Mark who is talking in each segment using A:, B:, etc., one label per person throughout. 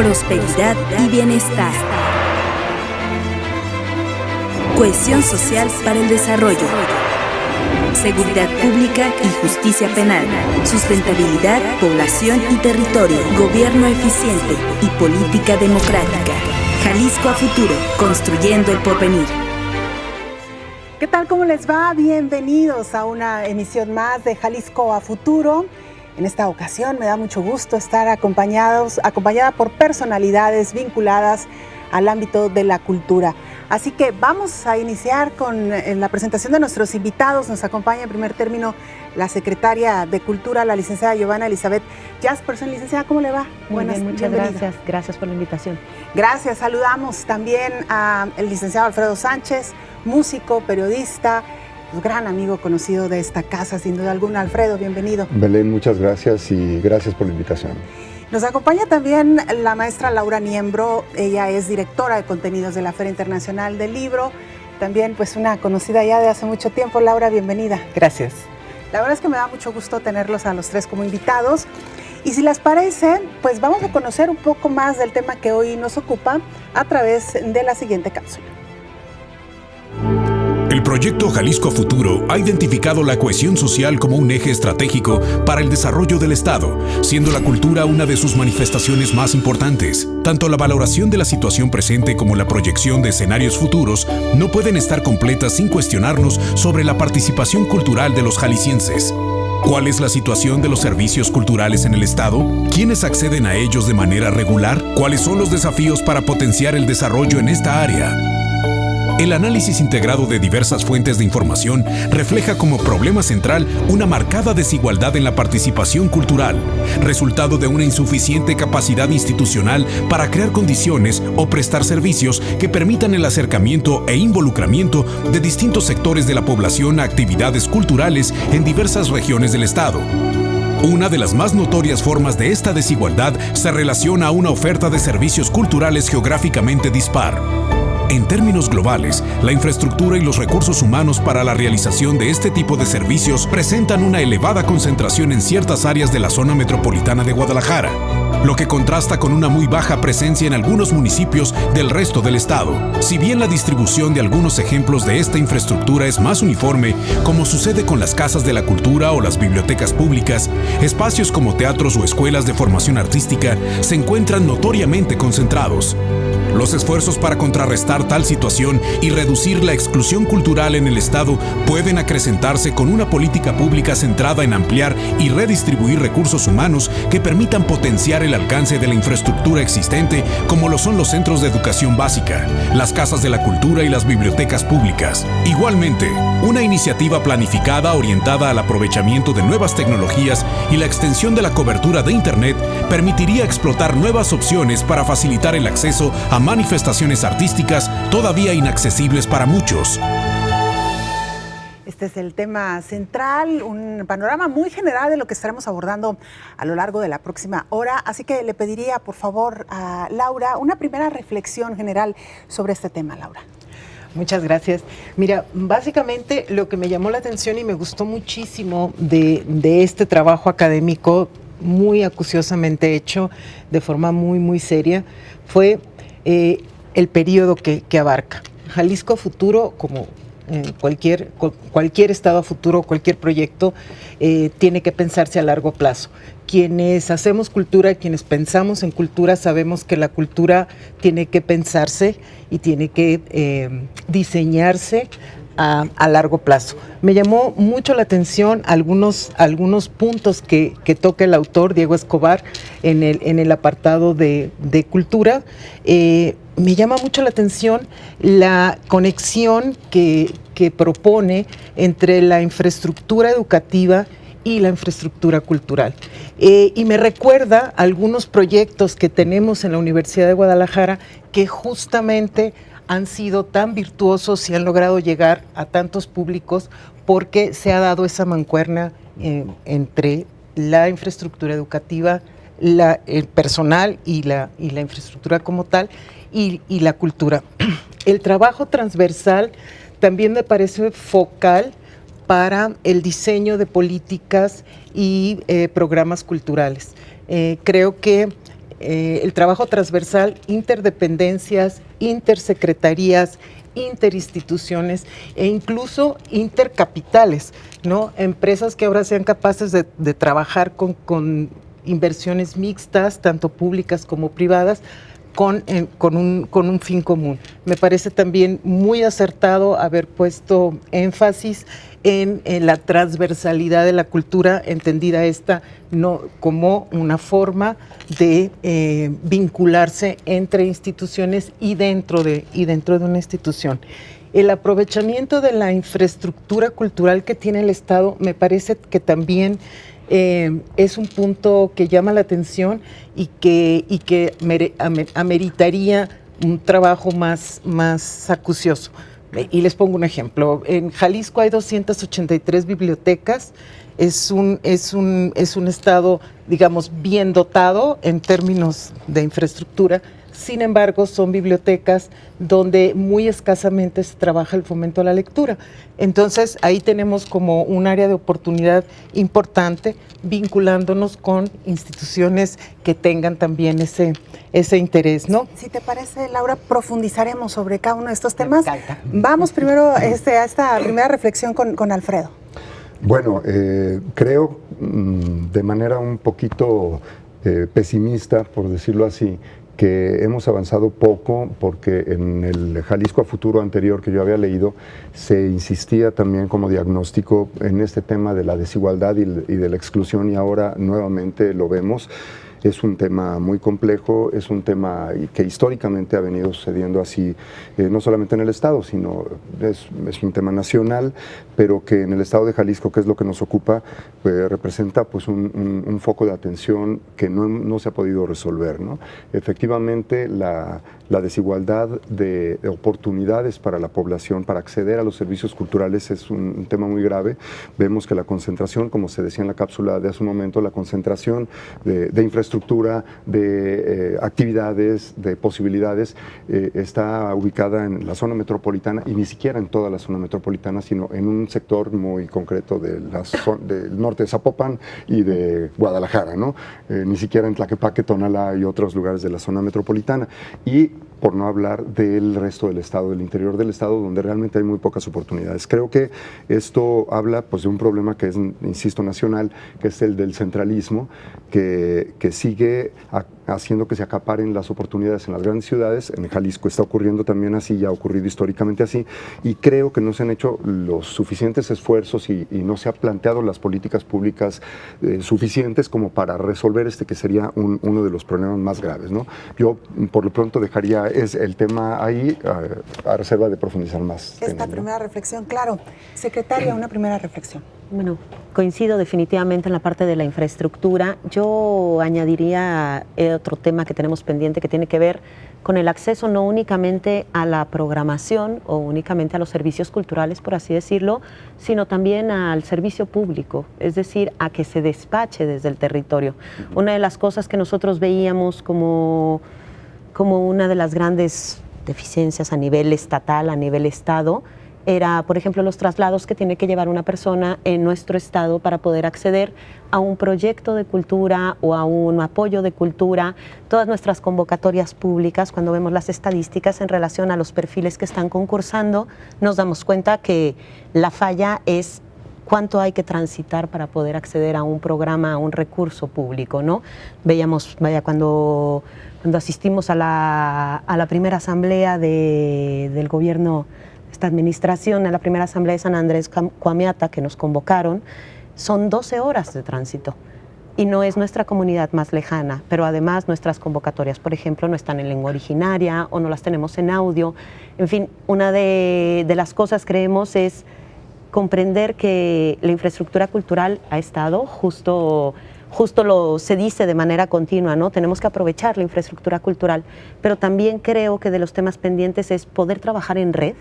A: prosperidad y bienestar. Cohesión social para el desarrollo. Seguridad pública y justicia penal. Sustentabilidad, población y territorio. Gobierno eficiente y política democrática. Jalisco a futuro, construyendo el porvenir.
B: ¿Qué tal? ¿Cómo les va? Bienvenidos a una emisión más de Jalisco a futuro. En esta ocasión me da mucho gusto estar acompañada por personalidades vinculadas al ámbito de la cultura. Así que vamos a iniciar con la presentación de nuestros invitados. Nos acompaña en primer término la secretaria de Cultura, la licenciada Giovanna Elizabeth Jasperson. Licenciada, ¿cómo le va?
C: Muy bien, muchas gracias. Gracias por la invitación.
B: Gracias. Saludamos también al licenciado Alfredo Sánchez, músico, periodista, gran amigo conocido de esta casa, sin duda alguna. Alfredo, bienvenido.
D: Belén, muchas gracias y gracias por la invitación.
B: Nos acompaña también la maestra Laura Niembro. Ella es directora de contenidos de la Feria Internacional del Libro, también pues una conocida ya de hace mucho tiempo. Laura, bienvenida.
E: Gracias.
B: La verdad es que me da mucho gusto tenerlos a los tres como invitados. Y si les parece, pues vamos a conocer un poco más del tema que hoy nos ocupa a través de la siguiente cápsula.
F: El proyecto Jalisco Futuro ha identificado la cohesión social como un eje estratégico para el desarrollo del Estado, siendo la cultura una de sus manifestaciones más importantes. Tanto la valoración de la situación presente como la proyección de escenarios futuros no pueden estar completas sin cuestionarnos sobre la participación cultural de los jaliscienses. ¿Cuál es la situación de los servicios culturales en el Estado? ¿Quiénes acceden a ellos de manera regular? ¿Cuáles son los desafíos para potenciar el desarrollo en esta área? El análisis integrado de diversas fuentes de información refleja como problema central una marcada desigualdad en la participación cultural, resultado de una insuficiente capacidad institucional para crear condiciones o prestar servicios que permitan el acercamiento e involucramiento de distintos sectores de la población a actividades culturales en diversas regiones del Estado. Una de las más notorias formas de esta desigualdad se relaciona a una oferta de servicios culturales geográficamente dispar. En términos globales, la infraestructura y los recursos humanos para la realización de este tipo de servicios presentan una elevada concentración en ciertas áreas de la zona metropolitana de Guadalajara, lo que contrasta con una muy baja presencia en algunos municipios del resto del estado. Si bien la distribución de algunos ejemplos de esta infraestructura es más uniforme, como sucede con las casas de la cultura o las bibliotecas públicas, espacios como teatros o escuelas de formación artística se encuentran notoriamente concentrados. Los esfuerzos para contrarrestar tal situación y reducir la exclusión cultural en el Estado pueden acrecentarse con una política pública centrada en ampliar y redistribuir recursos humanos que permitan potenciar el alcance de la infraestructura existente, como lo son los centros de educación básica, las casas de la cultura y las bibliotecas públicas. Igualmente, una iniciativa planificada orientada al aprovechamiento de nuevas tecnologías y la extensión de la cobertura de Internet permitiría explotar nuevas opciones para facilitar el acceso a manifestaciones artísticas todavía inaccesibles para muchos.
B: Este es el tema central, un panorama muy general de lo que estaremos abordando a lo largo de la próxima hora. Así que le pediría, por favor, a Laura una primera reflexión general sobre este tema, Laura.
E: Muchas gracias. Mira, básicamente lo que me llamó la atención y me gustó muchísimo de este trabajo académico, muy acuciosamente hecho, de forma muy, muy seria, fue el periodo que abarca. Jalisco Futuro, como cualquier estado a futuro, cualquier proyecto, tiene que pensarse a largo plazo. Quienes hacemos cultura, quienes pensamos en cultura, sabemos que la cultura tiene que pensarse y tiene que diseñarse a largo plazo. Me llamó mucho la atención algunos puntos que toca el autor, Diego Escobar, en el apartado de cultura. Me llama mucho la atención la conexión que propone entre la infraestructura educativa y la infraestructura cultural. Y me recuerda algunos proyectos que tenemos en la Universidad de Guadalajara que justamente han sido tan virtuosos y han logrado llegar a tantos públicos porque se ha dado esa mancuerna entre la infraestructura educativa, el personal y la infraestructura como tal, y la cultura. El trabajo transversal también me parece focal para el diseño de políticas y programas culturales. Creo que el trabajo transversal, interdependencias, intersecretarías, interinstituciones e incluso intercapitales, ¿no? Empresas que ahora sean capaces de trabajar con inversiones mixtas, tanto públicas como privadas, con un fin común. Me parece también muy acertado haber puesto énfasis en la transversalidad de la cultura, entendida esta no como una forma de vincularse entre instituciones y dentro de una institución. El aprovechamiento de la infraestructura cultural que tiene el Estado me parece que también es un punto que llama la atención y que ameritaría un trabajo más acucioso. Y les pongo un ejemplo. En Jalisco hay 283 bibliotecas. Es un estado, digamos, bien dotado en términos de infraestructura. Sin embargo, son bibliotecas donde muy escasamente se trabaja el fomento a la lectura. Entonces, ahí tenemos como un área de oportunidad importante, vinculándonos con instituciones que tengan también ese interés, ¿no?
B: Si te parece, Laura, profundizaremos sobre cada uno de estos temas. Vamos primero a esta primera reflexión con Alfredo.
D: Bueno, creo de manera un poquito pesimista, por decirlo así, que hemos avanzado poco porque en el Jalisco a Futuro anterior que yo había leído se insistía también como diagnóstico en este tema de la desigualdad y de la exclusión, y ahora nuevamente lo vemos. Es un tema muy complejo, es un tema que históricamente ha venido sucediendo así, no solamente en el Estado, sino es un tema nacional, pero que en el Estado de Jalisco, que es lo que nos ocupa, representa pues un foco de atención que no se ha podido resolver, ¿no? Efectivamente, la desigualdad de oportunidades para la población para acceder a los servicios culturales es un tema muy grave. Vemos que la concentración, como se decía en la cápsula de hace un momento, la concentración de infraestructura, de actividades, de posibilidades, está ubicada en la zona metropolitana, y ni siquiera en toda la zona metropolitana, sino en un sector muy concreto del norte de Zapopan y de Guadalajara, ¿no? Ni siquiera en Tlaquepaque, Tonalá y otros lugares de la zona metropolitana. Y por no hablar del resto del Estado, del interior del Estado, donde realmente hay muy pocas oportunidades. Creo que esto habla pues de un problema que es, insisto, nacional, que es el del centralismo, que sigue haciendo que se acaparen las oportunidades en las grandes ciudades. En Jalisco está ocurriendo también así, ya ha ocurrido históricamente así, y creo que no se han hecho los suficientes esfuerzos y no se han planteado las políticas públicas suficientes como para resolver que sería uno de los problemas más graves, ¿no? Yo por lo pronto dejaría el tema ahí a reserva de profundizar más.
B: Esta primera reflexión, claro. Secretaria, una primera reflexión.
C: Bueno, coincido definitivamente en la parte de la infraestructura. Yo añadiría otro tema que tenemos pendiente que tiene que ver con el acceso no únicamente a la programación o únicamente a los servicios culturales, por así decirlo, sino también al servicio público, es decir, a que se despache desde el territorio. Una de las cosas que nosotros veíamos como una de las grandes deficiencias a nivel estatal, a nivel Estado, era, por ejemplo, los traslados que tiene que llevar una persona en nuestro estado para poder acceder a un proyecto de cultura o a un apoyo de cultura. Todas nuestras convocatorias públicas, cuando vemos las estadísticas en relación a los perfiles que están concursando, nos damos cuenta que la falla es cuánto hay que transitar para poder acceder a un programa, a un recurso público, ¿no? Veíamos, cuando asistimos a la primera asamblea del gobierno, esta administración, a la primera asamblea de San Andrés Coamiata que nos convocaron, son 12 horas de tránsito y no es nuestra comunidad más lejana, pero además nuestras convocatorias, por ejemplo, no están en lengua originaria o no las tenemos en audio. En fin, una de las cosas, creemos, es comprender que la infraestructura cultural ha estado justo se dice de manera continua, ¿no? Tenemos que aprovechar la infraestructura cultural, pero también creo que de los temas pendientes es poder trabajar en red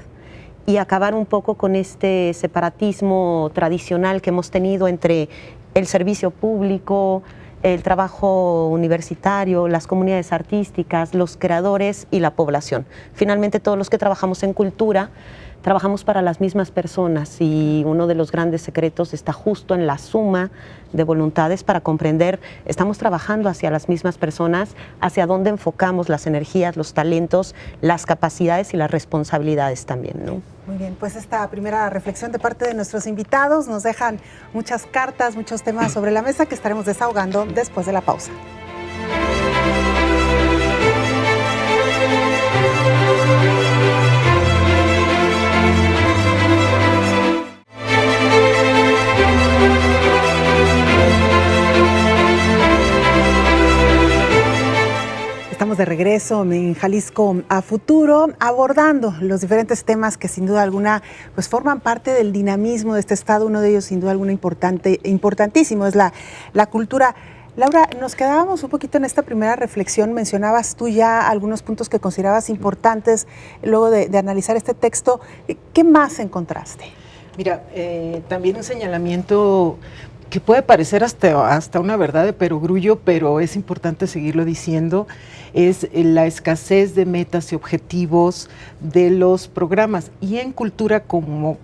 C: y acabar un poco con este separatismo tradicional que hemos tenido entre el servicio público, el trabajo universitario, las comunidades artísticas, los creadores y la población. Finalmente, todos los que trabajamos en cultura trabajamos para las mismas personas y uno de los grandes secretos está justo en la suma de voluntades para comprender, estamos trabajando hacia las mismas personas, hacia dónde enfocamos las energías, los talentos, las capacidades y las responsabilidades también, ¿no?
B: Muy bien, pues esta primera reflexión de parte de nuestros invitados nos dejan muchas cartas, muchos temas sobre la mesa que estaremos desahogando después de la pausa. Estamos de regreso en Jalisco a Futuro, abordando los diferentes temas que sin duda alguna pues forman parte del dinamismo de este estado. Uno de ellos sin duda alguna importantísimo es la cultura. Laura, nos quedábamos un poquito en esta primera reflexión, mencionabas tú ya algunos puntos que considerabas importantes luego de analizar este texto. ¿Qué más encontraste?
E: Mira, también un señalamiento que puede parecer hasta una verdad de perogrullo, pero es importante seguirlo diciendo, es la escasez de metas y objetivos de los programas. Y en cultura, como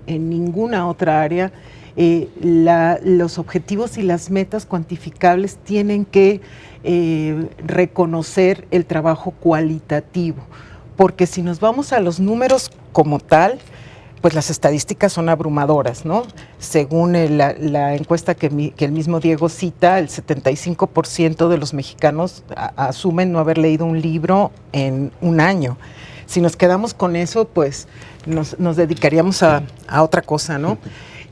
E: en ninguna otra área, los objetivos y las metas cuantificables tienen que reconocer el trabajo cualitativo, porque si nos vamos a los números como tal, pues las estadísticas son abrumadoras, ¿no? Según la encuesta que el mismo Diego cita, el 75% de los mexicanos asumen no haber leído un libro en un año. Si nos quedamos con eso, pues nos dedicaríamos a otra cosa, ¿no?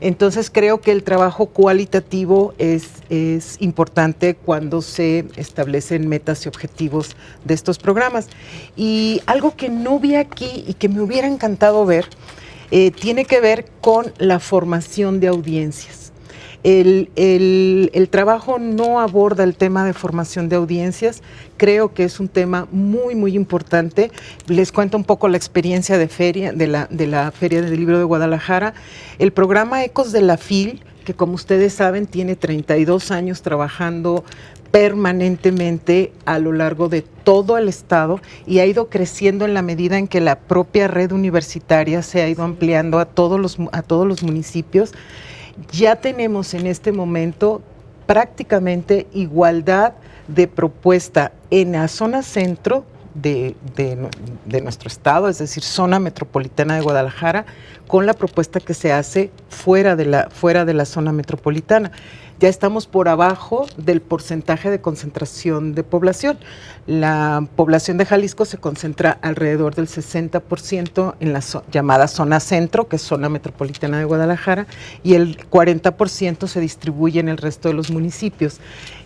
E: Entonces creo que el trabajo cualitativo es importante cuando se establecen metas y objetivos de estos programas. Y algo que no vi aquí y que me hubiera encantado ver, tiene que ver con la formación de audiencias. El trabajo no aborda el tema de formación de audiencias. Creo que es un tema muy, muy importante. Les cuento un poco la experiencia de feria, de la Feria del Libro de Guadalajara. El programa Ecos de la FIL, que como ustedes saben tiene 32 años trabajando permanentemente a lo largo de todo el estado y ha ido creciendo en la medida en que la propia red universitaria se ha ido ampliando a todos los municipios. Ya tenemos en este momento prácticamente igualdad de propuesta en la zona centro de nuestro estado, es decir, zona metropolitana de Guadalajara, con la propuesta que se hace fuera de la zona metropolitana. Ya estamos por abajo del porcentaje de concentración de población. La población de Jalisco se concentra alrededor del 60% en la llamada zona centro, que es zona metropolitana de Guadalajara, y el 40% se distribuye en el resto de los municipios.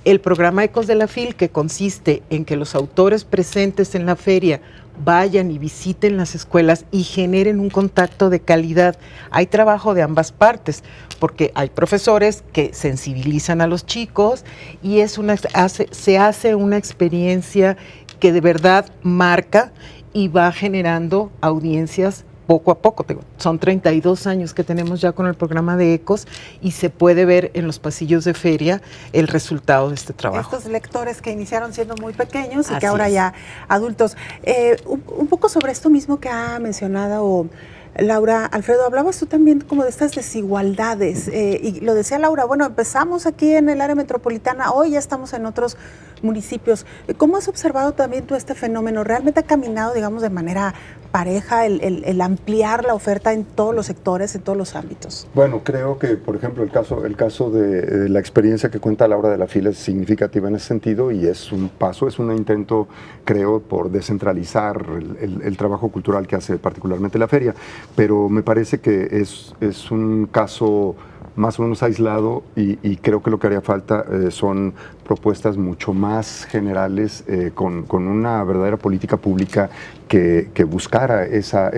E: El programa Ecos de la FIL, que consiste en que los autores presentes en la feria vayan y visiten las escuelas y generen un contacto de calidad. Hay trabajo de ambas partes, porque hay profesores que sensibilizan a los chicos y se hace una experiencia que de verdad marca y va generando audiencias poco a poco. Son 32 años que tenemos ya con el programa de Ecos y se puede ver en los pasillos de feria el resultado de este trabajo.
B: Estos lectores que iniciaron siendo muy pequeños y que ahora ya adultos. Un poco sobre esto mismo que ha mencionado Laura, Alfredo, hablabas tú también como de estas desigualdades y lo decía Laura, bueno, empezamos aquí en el área metropolitana, hoy ya estamos en otros municipios. ¿Cómo has observado también tú este fenómeno? ¿Realmente ha caminado, digamos, de manera pareja el ampliar la oferta en todos los sectores, en todos los ámbitos?
D: Bueno, creo que, por ejemplo, el caso de la experiencia que cuenta Laura de la FIL es significativa en ese sentido y es un paso, es un intento, creo, por descentralizar el trabajo cultural que hace particularmente la feria, pero me parece que es un caso más o menos aislado y creo que lo que haría falta son propuestas mucho más generales con una verdadera política pública que buscara esa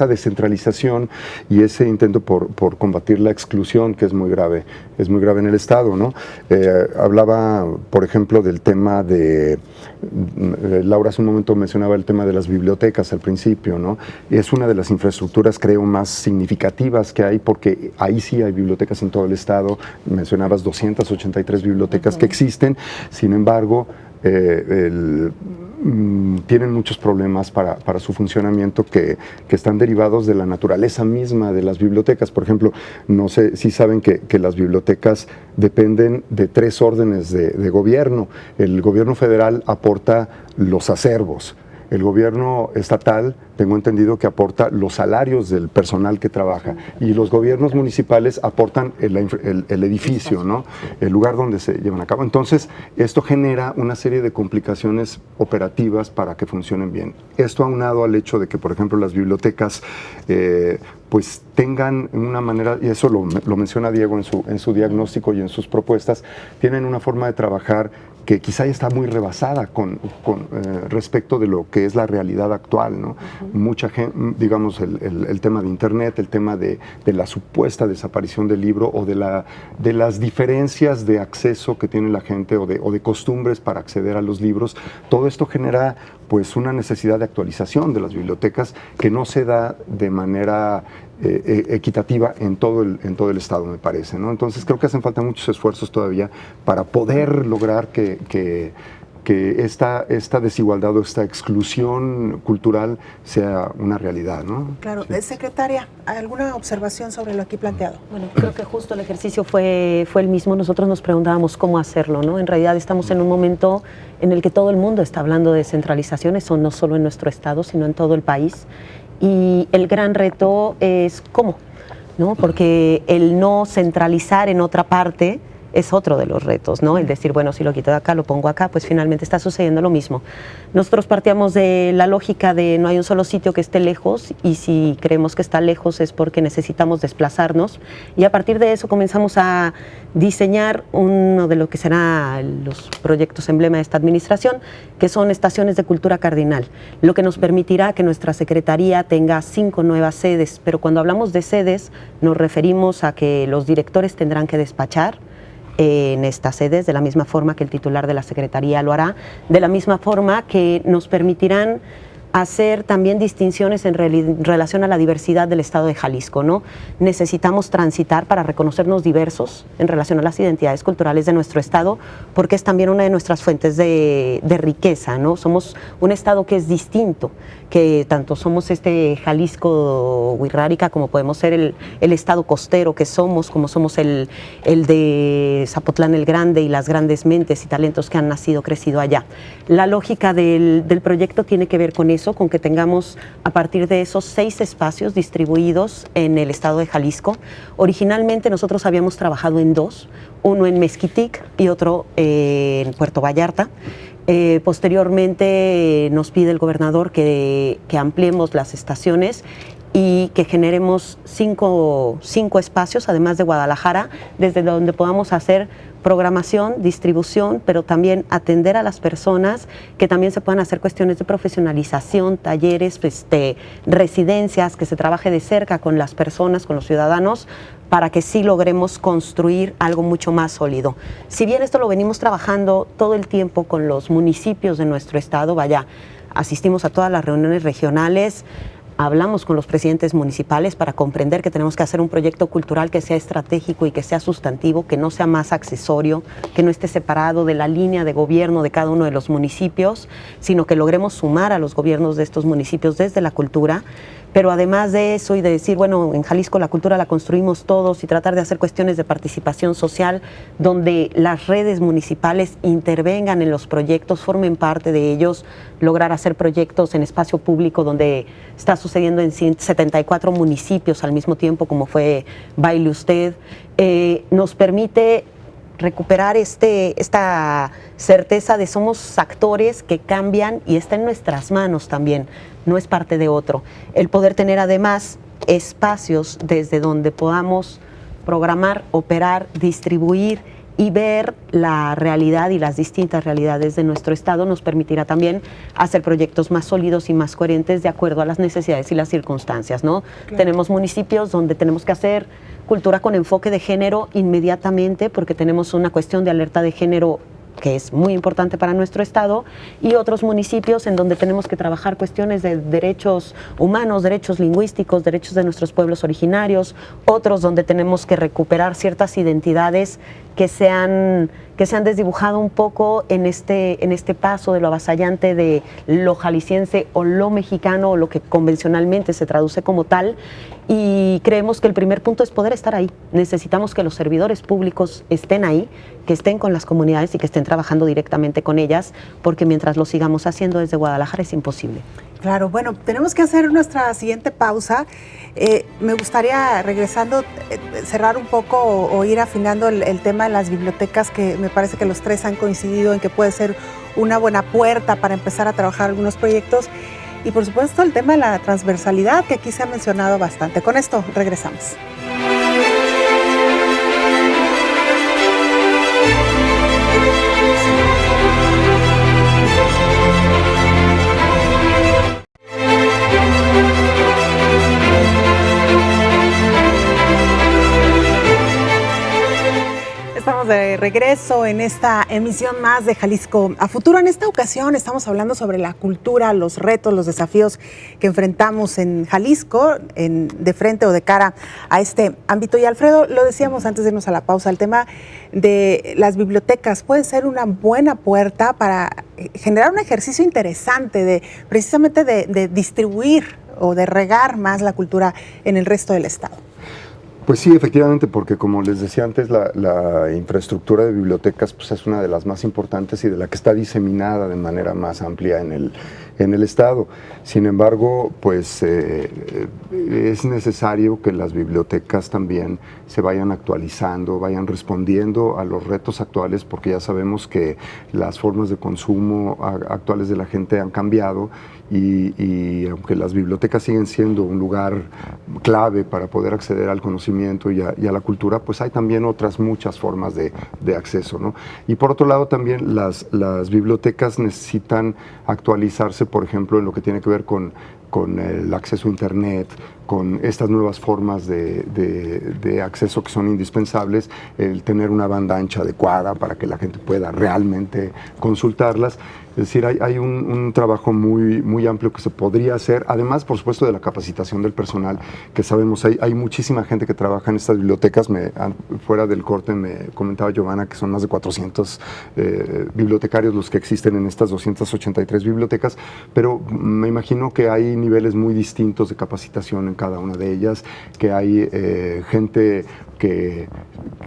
D: descentralización y ese intento por combatir la exclusión que es muy grave en el Estado, ¿no? Hablaba, por ejemplo, del tema de Laura hace un momento mencionaba el tema de las bibliotecas al principio, ¿no? Es una de las infraestructuras, creo, más significativas que hay, porque ahí sí hay bibliotecas en todo el Estado. Mencionabas 283 bibliotecas que existen, sin embargo, tienen muchos problemas para su funcionamiento que están derivados de la naturaleza misma de las bibliotecas. Por ejemplo, no sé si saben que las bibliotecas dependen de 3 órdenes de gobierno. El gobierno federal aporta los acervos. El gobierno estatal, tengo entendido que aporta los salarios del personal que trabaja, y los gobiernos municipales aportan el edificio, ¿no? El lugar donde se llevan a cabo. Entonces, esto genera una serie de complicaciones operativas para que funcionen bien. Esto aunado al hecho de que, por ejemplo, las bibliotecas pues tengan una manera, y eso lo menciona Diego en su diagnóstico y en sus propuestas, tienen una forma de trabajar que quizá está muy rebasada con respecto de lo que es la realidad actual, ¿no? Mucha gente, digamos, el tema de Internet, el tema de la supuesta desaparición del libro, o de las diferencias de acceso que tiene la gente, o de costumbres para acceder a los libros. Todo esto genera pues una necesidad de actualización de las bibliotecas que no se da de manera equitativa en todo el estado, me parece, ¿no? Entonces creo que hacen falta muchos esfuerzos todavía para poder lograr que esta desigualdad o esta exclusión cultural sea una realidad, ¿no?
B: Claro. Sí. Secretaria, ¿alguna observación sobre lo aquí planteado?
C: Bueno, creo que justo el ejercicio fue el mismo. Nosotros nos preguntábamos cómo hacerlo, ¿no? En realidad estamos en un momento en el que todo el mundo está hablando de descentralización, eso no solo en nuestro estado, sino en todo el país. Y el gran reto es cómo, ¿no? Porque el no centralizar en otra parte es otro de los retos, ¿no? El decir, bueno, si lo quito de acá, lo pongo acá, pues finalmente está sucediendo lo mismo. Nosotros partíamos de la lógica de no hay un solo sitio que esté lejos, y si creemos que está lejos es porque necesitamos desplazarnos, y a partir de eso comenzamos a diseñar uno de lo que serán los proyectos emblema de esta administración, que son estaciones de cultura cardinal, lo que nos permitirá que nuestra secretaría tenga 5 nuevas sedes, pero cuando hablamos de sedes nos referimos a que los directores tendrán que despachar en estas sedes, de la misma forma que el titular de la Secretaría lo hará, de la misma forma que nos permitirán hacer también distinciones en relación a la diversidad del estado de Jalisco, ¿no? Necesitamos transitar para reconocernos diversos en relación a las identidades culturales de nuestro estado, porque es también una de nuestras fuentes de riqueza, ¿no? Somos un estado que es distinto, que tanto somos Jalisco Huirrárica, como podemos ser el estado costero que somos, como somos el de Zapotlán el Grande, y las grandes mentes y talentos que han nacido, crecido allá. La lógica del proyecto tiene que ver con eso, con que tengamos a partir de esos 6 espacios distribuidos en el estado de Jalisco. Originalmente nosotros habíamos trabajado en 2, uno en Mezquitic y otro en Puerto Vallarta. Posteriormente nos pide el gobernador que ampliemos las estaciones y que generemos 5 espacios, además de Guadalajara, desde donde podamos hacer programación, distribución, pero también atender a las personas, que también se puedan hacer cuestiones de profesionalización, talleres, residencias, que se trabaje de cerca con las personas, con los ciudadanos, para que sí logremos construir algo mucho más sólido. Si bien esto lo venimos trabajando todo el tiempo con los municipios de nuestro estado, asistimos a todas las reuniones regionales, hablamos con los presidentes municipales para comprender que tenemos que hacer un proyecto cultural que sea estratégico y que sea sustantivo, que no sea más accesorio, que no esté separado de la línea de gobierno de cada uno de los municipios, sino que logremos sumar a los gobiernos de estos municipios desde la cultura. Pero además de eso, y de decir, bueno, en Jalisco la cultura la construimos todos, y tratar de hacer cuestiones de participación social donde las redes municipales intervengan en los proyectos, formen parte de ellos, lograr hacer proyectos en espacio público donde está sucediendo en 74 municipios al mismo tiempo, como fue Baile Usted, nos permite recuperar esta certeza de somos actores que cambian y está en nuestras manos también, no es parte de otro. El poder tener además espacios desde donde podamos programar, operar, distribuir y ver la realidad y las distintas realidades de nuestro estado nos permitirá también hacer proyectos más sólidos y más coherentes de acuerdo a las necesidades y las circunstancias, ¿no? Claro. Tenemos municipios donde tenemos que hacer cultura con enfoque de género inmediatamente, porque tenemos una cuestión de alerta de género que es muy importante para nuestro estado, y otros municipios en donde tenemos que trabajar cuestiones de derechos humanos, derechos lingüísticos, derechos de nuestros pueblos originarios, otros donde tenemos que recuperar ciertas identidades que se han desdibujado un poco en este paso de lo avasallante de lo jalisciense o lo mexicano, o lo que convencionalmente se traduce como tal, y creemos que el primer punto es poder estar ahí. Necesitamos que los servidores públicos estén ahí, que estén con las comunidades y que estén trabajando directamente con ellas, porque mientras lo sigamos haciendo desde Guadalajara es imposible.
B: Claro, bueno, tenemos que hacer nuestra siguiente pausa. Me gustaría, regresando, cerrar un poco o ir afinando el tema de las bibliotecas, que me parece que los tres han coincidido en que puede ser una buena puerta para empezar a trabajar algunos proyectos. Y por supuesto el tema de la transversalidad, que aquí se ha mencionado bastante. Con esto regresamos. Estamos de regreso en esta emisión más de Jalisco a Futuro. En esta ocasión estamos hablando sobre la cultura, los retos, los desafíos que enfrentamos en Jalisco, de frente o de cara a este ámbito. Y Alfredo, lo decíamos antes de irnos a la pausa, el tema de las bibliotecas puede ser una buena puerta para generar un ejercicio interesante precisamente de distribuir o de regar más la cultura en el resto del estado.
D: Pues sí, efectivamente, porque como les decía antes, la infraestructura de bibliotecas pues es una de las más importantes y de la que está diseminada de manera más amplia en el estado. Sin embargo, pues es necesario que las bibliotecas también se vayan actualizando, vayan respondiendo a los retos actuales, porque ya sabemos que las formas de consumo actuales de la gente han cambiado y aunque las bibliotecas siguen siendo un lugar clave para poder acceder al conocimiento y a la cultura, pues hay también otras muchas formas de acceso, ¿no? Y por otro lado también las bibliotecas necesitan actualizarse, por ejemplo, en lo que tiene que ver con el acceso a Internet, con estas nuevas formas de acceso que son indispensables, el tener una banda ancha adecuada para que la gente pueda realmente consultarlas. Es decir, hay un trabajo muy, muy amplio que se podría hacer, además, por supuesto, de la capacitación del personal, que sabemos, hay muchísima gente que trabaja en estas bibliotecas. Fuera del corte me comentaba Giovanna que son más de 400 bibliotecarios los que existen en estas 283 bibliotecas, pero me imagino que hay niveles muy distintos de capacitación en cada una de ellas, que hay gente que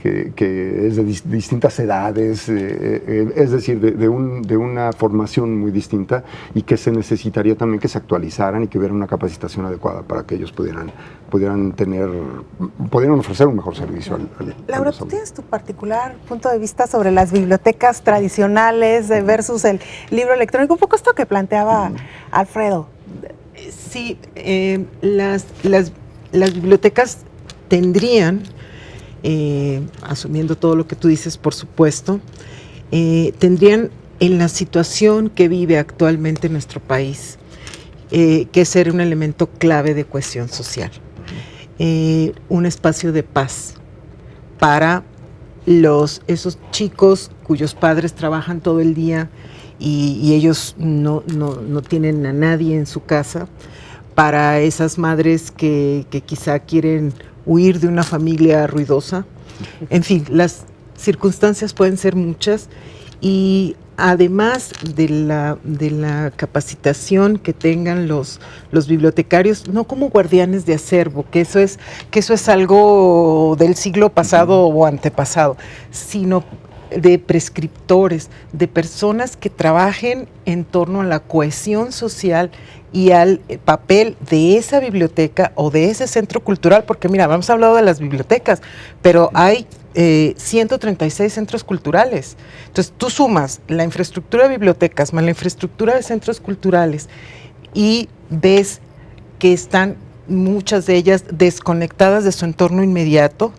D: es de distintas edades, es decir, de una formación muy distinta, y que se necesitaría también que se actualizaran y que hubiera una capacitación adecuada para que ellos pudieran ofrecer un mejor servicio al
B: Laura, ¿tú tienes tu particular punto de vista sobre las bibliotecas tradicionales versus el libro electrónico? Un poco esto que planteaba Alfredo.
E: Sí, las bibliotecas tendrían, asumiendo todo lo que tú dices, por supuesto, tendrían, en la situación que vive actualmente nuestro país, que ser un elemento clave de cohesión social, un espacio de paz para esos chicos cuyos padres trabajan todo el día y ellos no tienen a nadie en su casa, para esas madres que quizá quieren huir de una familia ruidosa. En fin, las circunstancias pueden ser muchas, y además de la capacitación que tengan los bibliotecarios, no como guardianes de acervo, que eso es algo del siglo pasado o antepasado, sino de prescriptores, de personas que trabajen en torno a la cohesión social y al papel de esa biblioteca o de ese centro cultural, porque mira, hemos hablado de las bibliotecas, pero hay 136 centros culturales. Entonces tú sumas la infraestructura de bibliotecas más la infraestructura de centros culturales y ves que están muchas de ellas desconectadas de su entorno inmediato,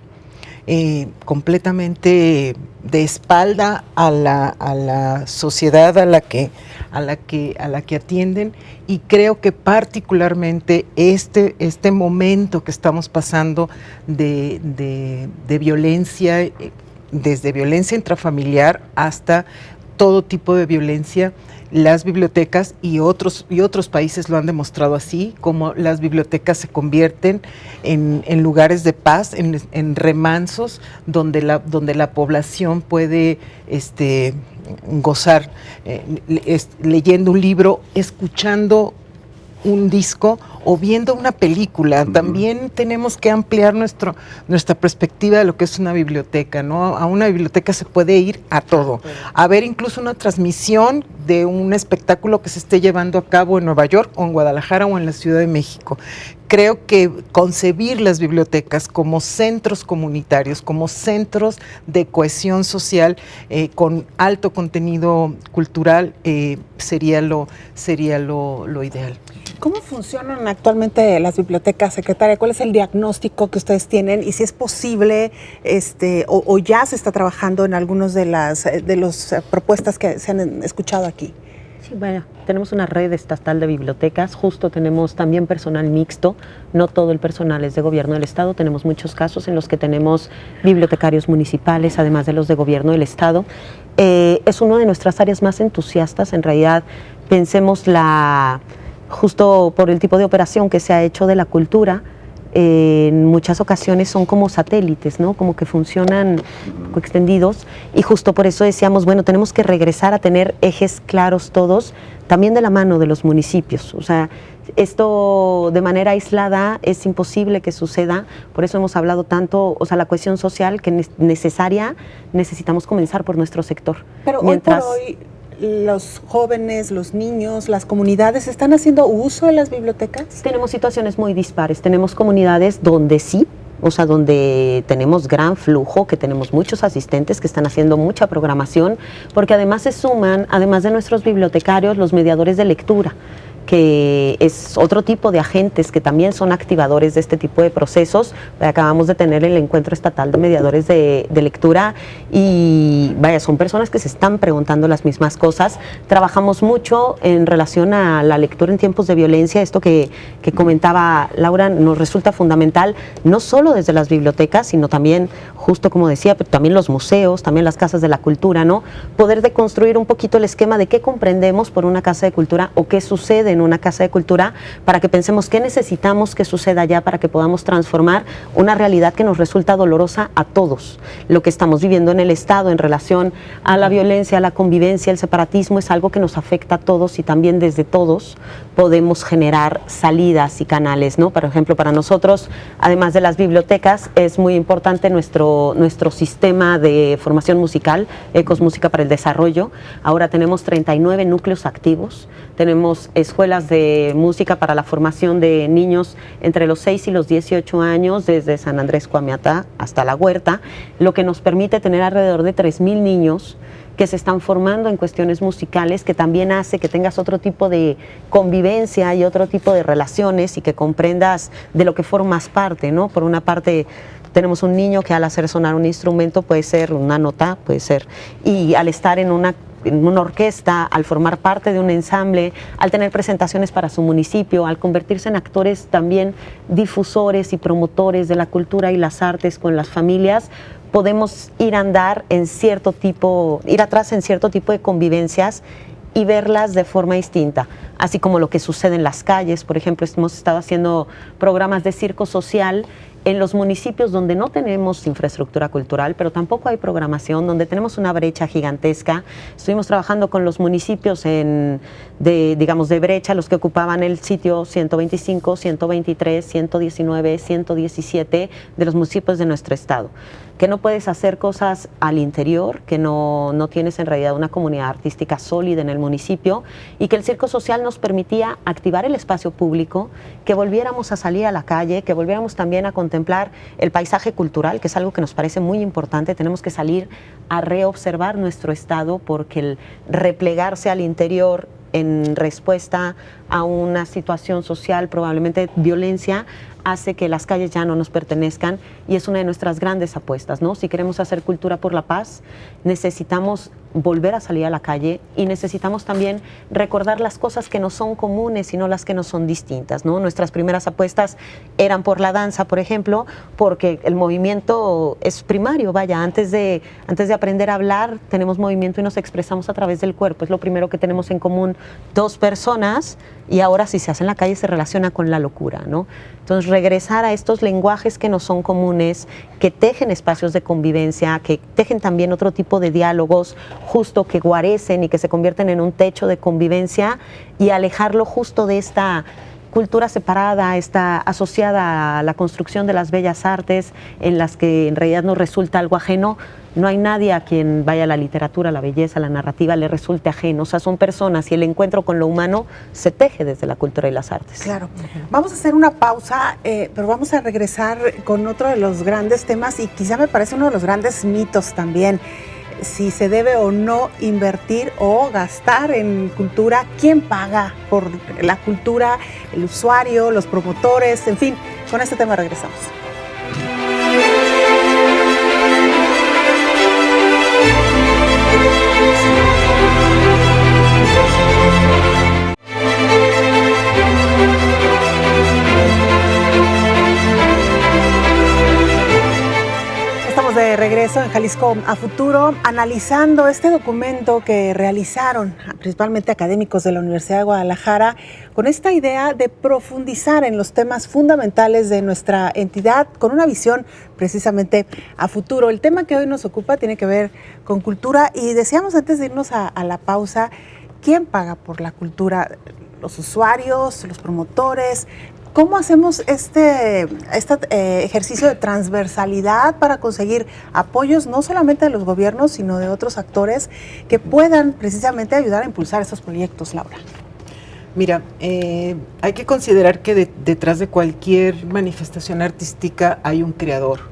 E: completamente de espalda a la sociedad a la que atienden, y creo que particularmente este momento que estamos pasando de violencia, desde violencia intrafamiliar hasta todo tipo de violencia. Las bibliotecas y otros países lo han demostrado así, como las bibliotecas se convierten en lugares de paz, en remansos donde la población puede gozar leyendo un libro, escuchando un disco o viendo una película. También tenemos que ampliar nuestra perspectiva de lo que es una biblioteca, ¿no? A una biblioteca se puede ir a todo, a ver incluso una transmisión de un espectáculo que se esté llevando a cabo en Nueva York o en Guadalajara o en la Ciudad de México. Creo que concebir las bibliotecas como centros comunitarios, como centros de cohesión social con alto contenido cultural sería lo ideal.
B: ¿Cómo funcionan actualmente las bibliotecas, secretaria? ¿Cuál es el diagnóstico que ustedes tienen? Y si es posible, o ya se está trabajando en algunas de las propuestas que se han escuchado aquí.
C: Sí, bueno, tenemos una red estatal de bibliotecas, justo tenemos también personal mixto, no todo el personal es de gobierno del estado, tenemos muchos casos en los que tenemos bibliotecarios municipales, además de los de gobierno del estado. Es una de nuestras áreas más entusiastas, en realidad pensemos justo por el tipo de operación que se ha hecho de la cultura, en muchas ocasiones son como satélites, ¿no? Como que funcionan coextendidos, y justo por eso decíamos, bueno, tenemos que regresar a tener ejes claros todos, también de la mano de los municipios. O sea, esto de manera aislada es imposible que suceda, por eso hemos hablado tanto, o sea, la cohesión social que necesitamos comenzar por nuestro sector.
B: Pero hoy por hoy los jóvenes, los niños, las comunidades están haciendo uso de las bibliotecas.
C: Tenemos situaciones muy dispares, tenemos comunidades donde sí, o sea, donde tenemos gran flujo, que tenemos muchos asistentes que están haciendo mucha programación, porque además se suman, además de nuestros bibliotecarios, los mediadores de lectura, que es otro tipo de agentes que también son activadores de este tipo de procesos. Acabamos de tener el encuentro estatal de mediadores de lectura y vaya, son personas que se están preguntando las mismas cosas. Trabajamos mucho en relación a la lectura en tiempos de violencia, esto que comentaba Laura nos resulta fundamental, no solo desde las bibliotecas, sino también, justo como decía, pero también los museos, también las casas de la cultura, ¿no? Poder deconstruir un poquito el esquema de qué comprendemos por una casa de cultura o qué sucede en una casa de cultura, para que pensemos qué necesitamos que suceda allá para que podamos transformar una realidad que nos resulta dolorosa a todos. Lo que estamos viviendo en el Estado en relación a la violencia, a la convivencia, el separatismo, es algo que nos afecta a todos, y también desde todos podemos generar salidas y canales, ¿no? Por ejemplo, para nosotros, además de las bibliotecas, es muy importante nuestro sistema de formación musical, Ecos Música para el Desarrollo. Ahora tenemos 39 núcleos activos, tenemos escuelas de música para la formación de niños entre los 6 y los 18 años, desde San Andrés Coahuila hasta La Huerta, lo que nos permite tener alrededor de 3,000 niños que se están formando en cuestiones musicales, que también hace que tengas otro tipo de convivencia y otro tipo de relaciones y que comprendas de lo que formas parte, ¿no? Por una parte, tenemos un niño que al hacer sonar un instrumento puede ser una nota, puede ser, y al estar en una orquesta, al formar parte de un ensamble, al tener presentaciones para su municipio, al convertirse en actores también difusores y promotores de la cultura y las artes con las familias, podemos ir atrás en cierto tipo de convivencias y verlas de forma distinta, así como lo que sucede en las calles. Por ejemplo, hemos estado haciendo programas de circo social en los municipios donde no tenemos infraestructura cultural, pero tampoco hay programación, donde tenemos una brecha gigantesca. Estuvimos trabajando con los municipios de brecha, los que ocupaban el sitio 125, 123, 119, 117 de los municipios de nuestro estado. Que no puedes hacer cosas al interior, que no tienes en realidad una comunidad artística sólida en el municipio, y que el circo social nos permitía activar el espacio público, que volviéramos a salir a la calle, que volviéramos también a contemplar el paisaje cultural, que es algo que nos parece muy importante. Tenemos que salir a reobservar nuestro estado, porque el replegarse al interior en respuesta a una situación social, probablemente violencia, hace que las calles ya no nos pertenezcan, y es una de nuestras grandes apuestas, ¿no? Si queremos hacer cultura por la paz, necesitamos volver a salir a la calle y necesitamos también recordar las cosas que nos son comunes y no las que nos son distintas, ¿no? Nuestras primeras apuestas eran por la danza, por ejemplo, porque el movimiento es primario, vaya, antes de aprender a hablar tenemos movimiento y nos expresamos a través del cuerpo, es lo primero que tenemos en común dos personas, y ahora si se hace en la calle se relaciona con la locura, ¿no? Entonces regresar a estos lenguajes que nos son comunes, que tejen espacios de convivencia, que tejen también otro tipo de diálogos, justo que guarecen y que se convierten en un techo de convivencia, y alejarlo justo de esta cultura separada, está asociada a la construcción de las bellas artes, en las que en realidad nos resulta algo ajeno. No hay nadie a quien vaya la literatura, la belleza, la narrativa le resulte ajeno. O sea, son personas y el encuentro con lo humano se teje desde la cultura y las artes.
B: Claro. Vamos a hacer una pausa, pero vamos a regresar con otro de los grandes temas, y quizá me parece uno de los grandes mitos también. Si se debe o no invertir o gastar en cultura, ¿quién paga por la cultura? El usuario, los promotores, en fin, con este tema regresamos. De regreso en Jalisco a Futuro, analizando este documento que realizaron principalmente académicos de la Universidad de Guadalajara, con esta idea de profundizar en los temas fundamentales de nuestra entidad, con una visión precisamente a futuro. El tema que hoy nos ocupa tiene que ver con cultura, y decíamos antes de irnos a la pausa, ¿quién paga por la cultura? ¿Los usuarios, los promotores? ¿Cómo hacemos este ejercicio de transversalidad para conseguir apoyos no solamente de los gobiernos, sino de otros actores que puedan precisamente ayudar a impulsar estos proyectos, Laura?
E: Mira, hay que considerar que detrás de cualquier manifestación artística hay un creador,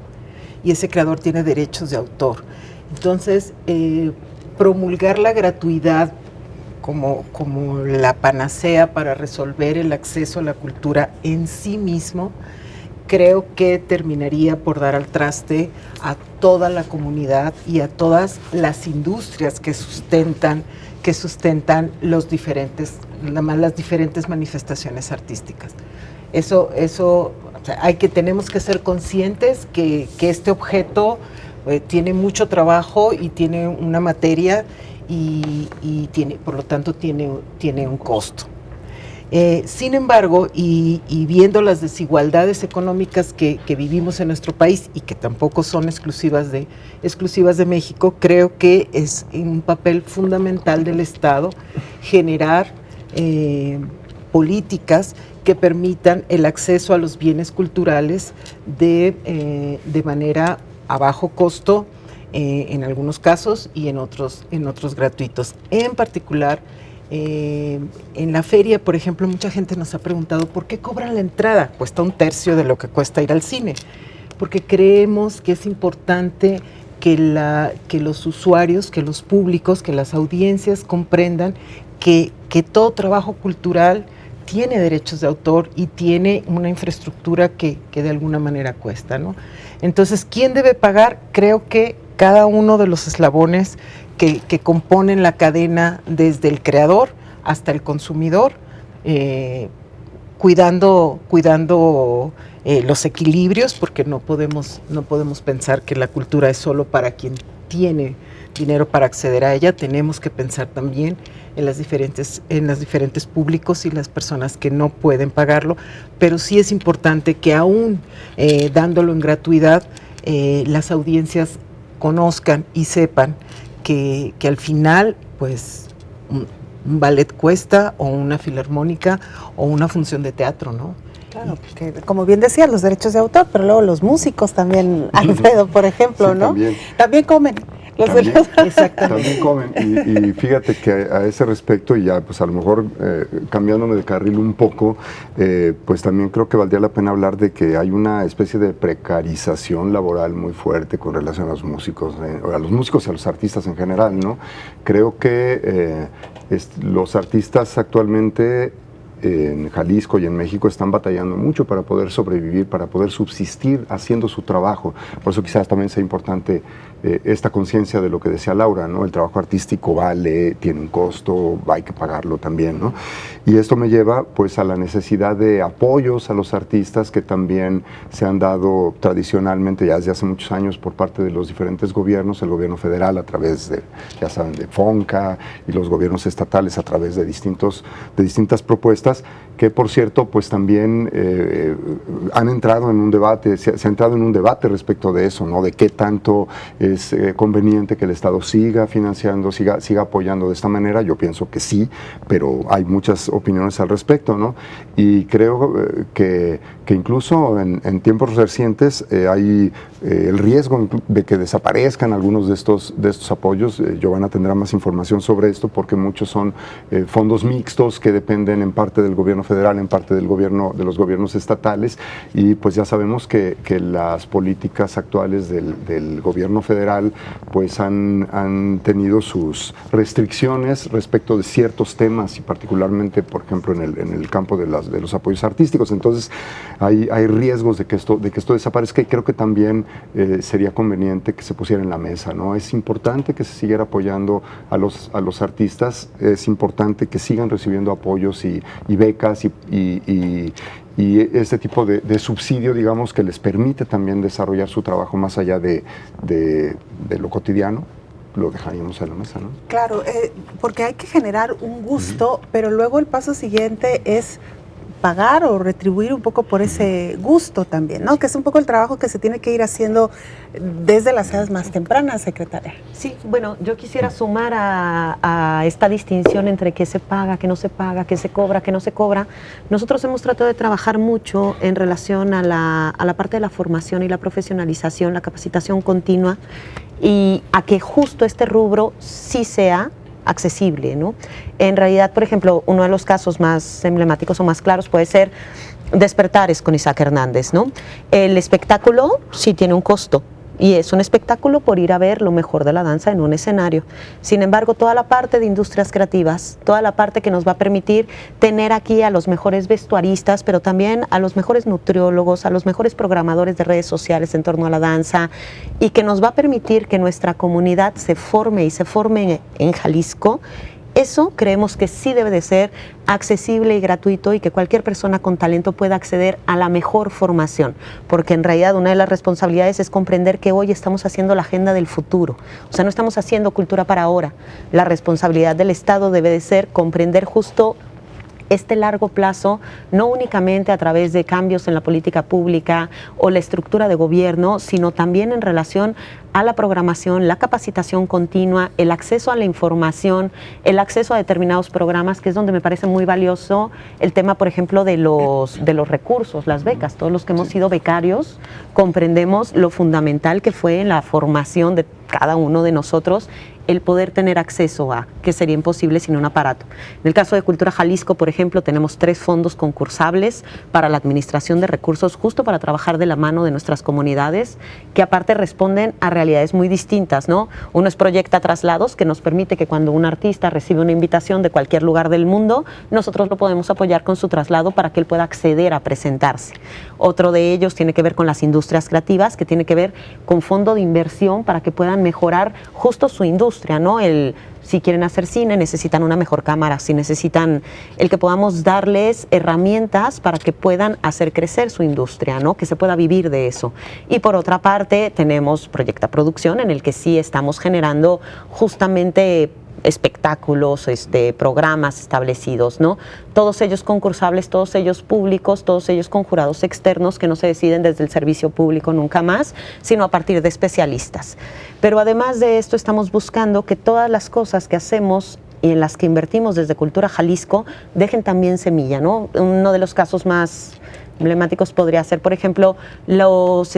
E: y ese creador tiene derechos de autor. Entonces, promulgar la gratuidad como la panacea para resolver el acceso a la cultura en sí mismo, creo que terminaría por dar al traste a toda la comunidad y a todas las industrias que sustentan las diferentes manifestaciones artísticas. Eso o sea, tenemos que ser conscientes que este objeto tiene mucho trabajo y tiene una materia, y tiene, por lo tanto tiene un costo. Sin embargo, y viendo las desigualdades económicas que vivimos en nuestro país, y que tampoco son exclusivas de México, creo que es un papel fundamental del Estado generar políticas que permitan el acceso a los bienes culturales de manera a bajo costo, en algunos casos, y en otros gratuitos. En particular, en la feria, por ejemplo, mucha gente nos ha preguntado ¿por qué cobran la entrada? Cuesta un tercio de lo que cuesta ir al cine, porque creemos que es importante que los usuarios, que los públicos, que las audiencias comprendan que todo trabajo cultural tiene derechos de autor y tiene una infraestructura que de alguna manera cuesta, ¿no? Entonces, ¿quién debe pagar? Creo que cada uno de los eslabones que componen la cadena, desde el creador hasta el consumidor, cuidando los equilibrios, porque no podemos pensar que la cultura es solo para quien tiene dinero para acceder a ella. Tenemos que pensar también en los diferentes públicos y las personas que no pueden pagarlo, pero sí es importante que aún dándolo en gratuidad, las audiencias conozcan y sepan que al final, pues, un ballet cuesta, o una filarmónica, o una función de teatro, ¿no?
B: Claro, porque como bien decías, los derechos de autor, pero luego los músicos también, Alfredo, por ejemplo, sí, ¿no? También comen.
D: También comen, y fíjate que a ese respecto, y ya pues a lo mejor cambiándome de carril un poco, pues también creo que valdría la pena hablar de que hay una especie de precarización laboral muy fuerte con relación a los músicos y a los artistas en general, ¿no? Creo que los artistas actualmente en Jalisco y en México están batallando mucho para poder sobrevivir, para poder subsistir haciendo su trabajo. Por eso quizás también sea importante esta conciencia de lo que decía Laura, ¿no? El trabajo artístico vale, tiene un costo, hay que pagarlo también, ¿no? Y esto me lleva pues a la necesidad de apoyos a los artistas que también se han dado tradicionalmente ya desde hace muchos años por parte de los diferentes gobiernos, el gobierno federal a través de, ya saben, de FONCA, y los gobiernos estatales a través de distintas propuestas que, por cierto, pues también han entrado en un debate, se ha entrado en un debate respecto de eso, ¿no? De qué tanto es conveniente que el Estado siga financiando, siga apoyando de esta manera. Yo pienso que sí, pero hay muchas opiniones al respecto, ¿no? Y creo que incluso en tiempos recientes hay el riesgo de que desaparezcan algunos de estos apoyos. Giovanna tendrá más información sobre esto porque muchos son fondos mixtos que dependen en parte del gobierno federal, en parte de los gobiernos estatales, y pues ya sabemos que las políticas actuales del gobierno federal pues han tenido sus restricciones respecto de ciertos temas, y particularmente, por ejemplo, en el campo de los apoyos artísticos. Entonces hay riesgos de que esto desaparezca, y creo que también sería conveniente que se pusiera en la mesa, ¿no? Es importante que se siguiera apoyando a los artistas, es importante que sigan recibiendo apoyos y becas y este tipo de subsidio, digamos, que les permite también desarrollar su trabajo más allá de lo cotidiano. Lo dejaríamos en la mesa, ¿no?
B: Claro, porque hay que generar un gusto, pero luego el paso siguiente es pagar o retribuir un poco por ese gusto también, ¿no? Que es un poco el trabajo que se tiene que ir haciendo desde las edades más tempranas, secretaria.
C: Sí, bueno, yo quisiera sumar a esta distinción entre qué se paga, qué no se paga, qué se cobra, qué no se cobra. Nosotros hemos tratado de trabajar mucho en relación a la parte de la formación y la profesionalización, la capacitación continua, y a que justo este rubro sí sea accesible, ¿no? En realidad, por ejemplo, uno de los casos más emblemáticos o más claros puede ser Despertares con Isaac Hernández, ¿no? El espectáculo sí tiene un costo, y es un espectáculo por ir a ver lo mejor de la danza en un escenario. Sin embargo, toda la parte de industrias creativas, toda la parte que nos va a permitir tener aquí a los mejores vestuaristas, pero también a los mejores nutriólogos, a los mejores programadores de redes sociales en torno a la danza, y que nos va a permitir que nuestra comunidad se forme y se forme en Jalisco. Eso creemos que sí debe de ser accesible y gratuito, y que cualquier persona con talento pueda acceder a la mejor formación, porque en realidad una de las responsabilidades es comprender que hoy estamos haciendo la agenda del futuro, o sea, no estamos haciendo cultura para ahora. La responsabilidad del Estado debe de ser comprender justo este largo plazo, no únicamente a través de cambios en la política pública o la estructura de gobierno, sino también en relación a la programación, la capacitación continua, el acceso a la información, el acceso a determinados programas, que es donde me parece muy valioso el tema, por ejemplo, de los recursos, las becas. Todos los que hemos sido becarios comprendemos lo fundamental que fue en la formación de cada uno de nosotros el poder tener acceso a, que sería imposible sin un aparato. En el caso de Cultura Jalisco, por ejemplo, tenemos 3 fondos concursables para la administración de recursos, justo para trabajar de la mano de nuestras comunidades, que aparte responden a realidades muy distintas, ¿no? Uno es Proyecta Traslados, que nos permite que cuando un artista recibe una invitación de cualquier lugar del mundo, nosotros lo podemos apoyar con su traslado para que él pueda acceder a presentarse. Otro de ellos tiene que ver con las industrias creativas, que tiene que ver con fondo de inversión para que puedan mejorar justo su industria, ¿no? Si quieren hacer cine, necesitan una mejor cámara, si necesitan el que podamos darles herramientas para que puedan hacer crecer su industria, ¿no? Que se pueda vivir de eso. Y por otra parte, tenemos Proyecta Producción, en el que sí estamos generando justamente espectáculos, programas establecidos, ¿no? Todos ellos concursables, todos ellos públicos, todos ellos con jurados externos que no se deciden desde el servicio público nunca más, sino a partir de especialistas. Pero además de esto, estamos buscando que todas las cosas que hacemos y en las que invertimos desde Cultura Jalisco dejen también semilla, ¿no? Uno de los casos más Emblemáticos podría ser, por ejemplo, los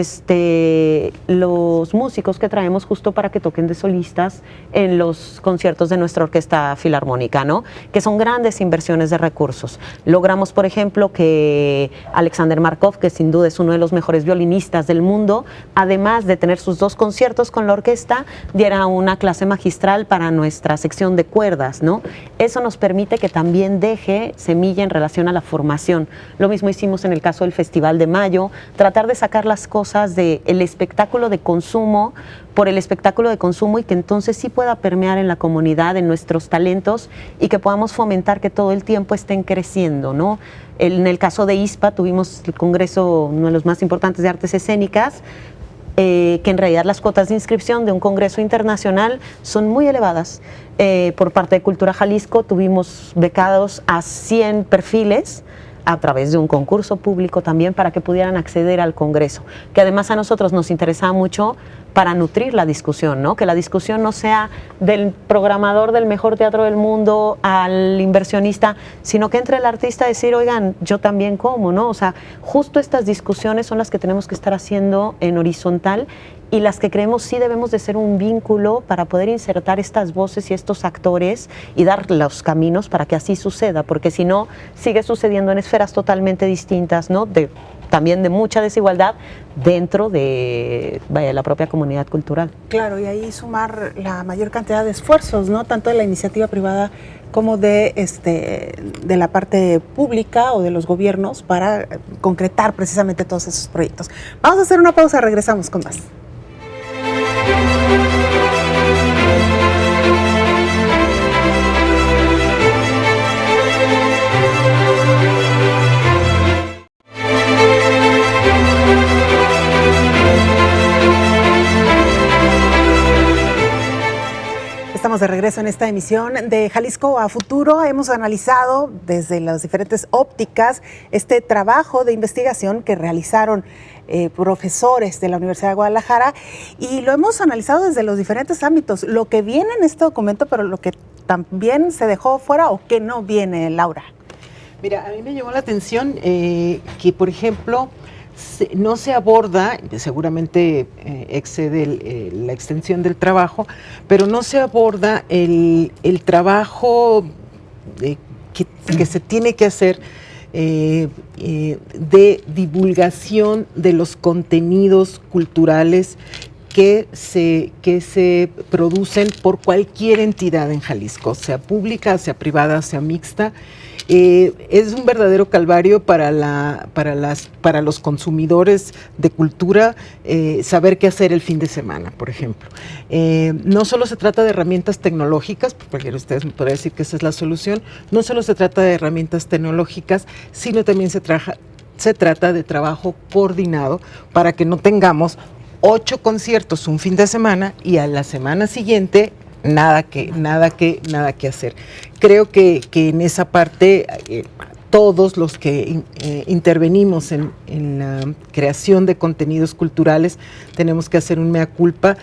C: músicos que traemos justo para que toquen de solistas en los conciertos de nuestra orquesta filarmónica, ¿no? Que son grandes inversiones de recursos. Logramos, por ejemplo, que Alexander Markov, que sin duda es uno de los mejores violinistas del mundo, además de tener sus 2 conciertos con la orquesta, diera una clase magistral para nuestra sección de cuerdas, ¿no? Eso nos permite que también deje semilla en relación a la formación. Lo mismo hicimos en el caso del Festival de Mayo, tratar de sacar las cosas del espectáculo de consumo por el espectáculo de consumo y que entonces sí pueda permear en la comunidad, en nuestros talentos y que podamos fomentar que todo el tiempo estén creciendo, ¿no? En el caso de ISPA tuvimos el congreso, uno de los más importantes de artes escénicas, que en realidad las cuotas de inscripción de un congreso internacional son muy elevadas. Por parte de Cultura Jalisco tuvimos becados a 100 perfiles a través de un concurso público también para que pudieran acceder al Congreso, que además a nosotros nos interesaba mucho para nutrir la discusión, ¿no? Que la discusión no sea del programador del mejor teatro del mundo al inversionista, sino que entre el artista a decir, oigan, yo también como, ¿no? O sea, justo estas discusiones son las que tenemos que estar haciendo en horizontal y las que creemos sí debemos de ser un vínculo para poder insertar estas voces y estos actores y dar los caminos para que así suceda, porque si no, sigue sucediendo en esferas totalmente distintas, ¿no? También de mucha desigualdad dentro de la propia comunidad cultural.
B: Claro, y ahí sumar la mayor cantidad de esfuerzos, ¿no? Tanto de la iniciativa privada como de la parte pública o de los gobiernos para concretar precisamente todos esos proyectos. Vamos a hacer una pausa, regresamos con más. Estamos de regreso en esta emisión de Jalisco a Futuro. Hemos analizado desde las diferentes ópticas este trabajo de investigación que realizaron profesores de la Universidad de Guadalajara y lo hemos analizado desde los diferentes ámbitos, lo que viene en este documento, pero lo que también se dejó fuera o que no viene, Laura.
E: Mira, a mí me llamó la atención que, por ejemplo, no se aborda, seguramente excede la extensión del trabajo, pero no se aborda el trabajo que se tiene que hacer de divulgación de los contenidos culturales que se producen por cualquier entidad en Jalisco, sea pública, sea privada, sea mixta. Es un verdadero calvario para los consumidores de cultura saber qué hacer el fin de semana, por ejemplo. No solo se trata de herramientas tecnológicas, porque cualquiera de ustedes me podría decir que esa es la solución, no solo se trata de herramientas tecnológicas, sino también se trata de trabajo coordinado para que no tengamos 8 conciertos un fin de semana y a la semana siguiente nada que hacer. Creo que en esa parte todos los que intervenimos en la creación de contenidos culturales tenemos que hacer un mea culpa,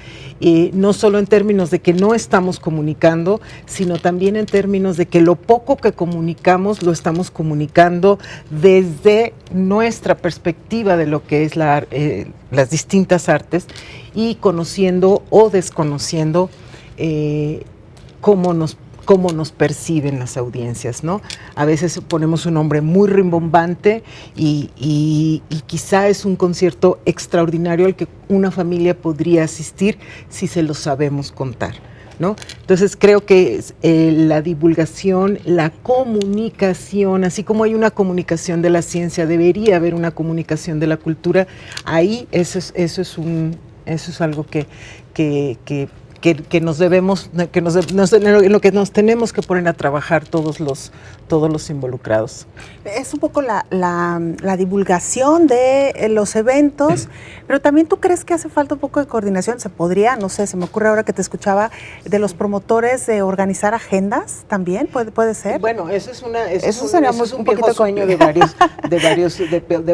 E: no solo en términos de que no estamos comunicando, sino también en términos de que lo poco que comunicamos lo estamos comunicando desde nuestra perspectiva de lo que es las distintas artes y conociendo o desconociendo cómo nos perciben las audiencias, ¿no? A veces ponemos un nombre muy rimbombante y quizá es un concierto extraordinario al que una familia podría asistir si se lo sabemos contar, ¿no? Entonces creo que la divulgación, la comunicación, así como hay una comunicación de la ciencia, debería haber una comunicación de la cultura. Ahí eso es algo que nos debemos, en lo que nos tenemos que poner a trabajar todos los involucrados.
B: Es un poco la divulgación de los eventos, pero también tú crees que hace falta un poco de coordinación. Se podría, no sé, se me ocurre ahora que te escuchaba, de los promotores de organizar agendas también, puede ser.
E: Bueno, eso es un viejo sueño de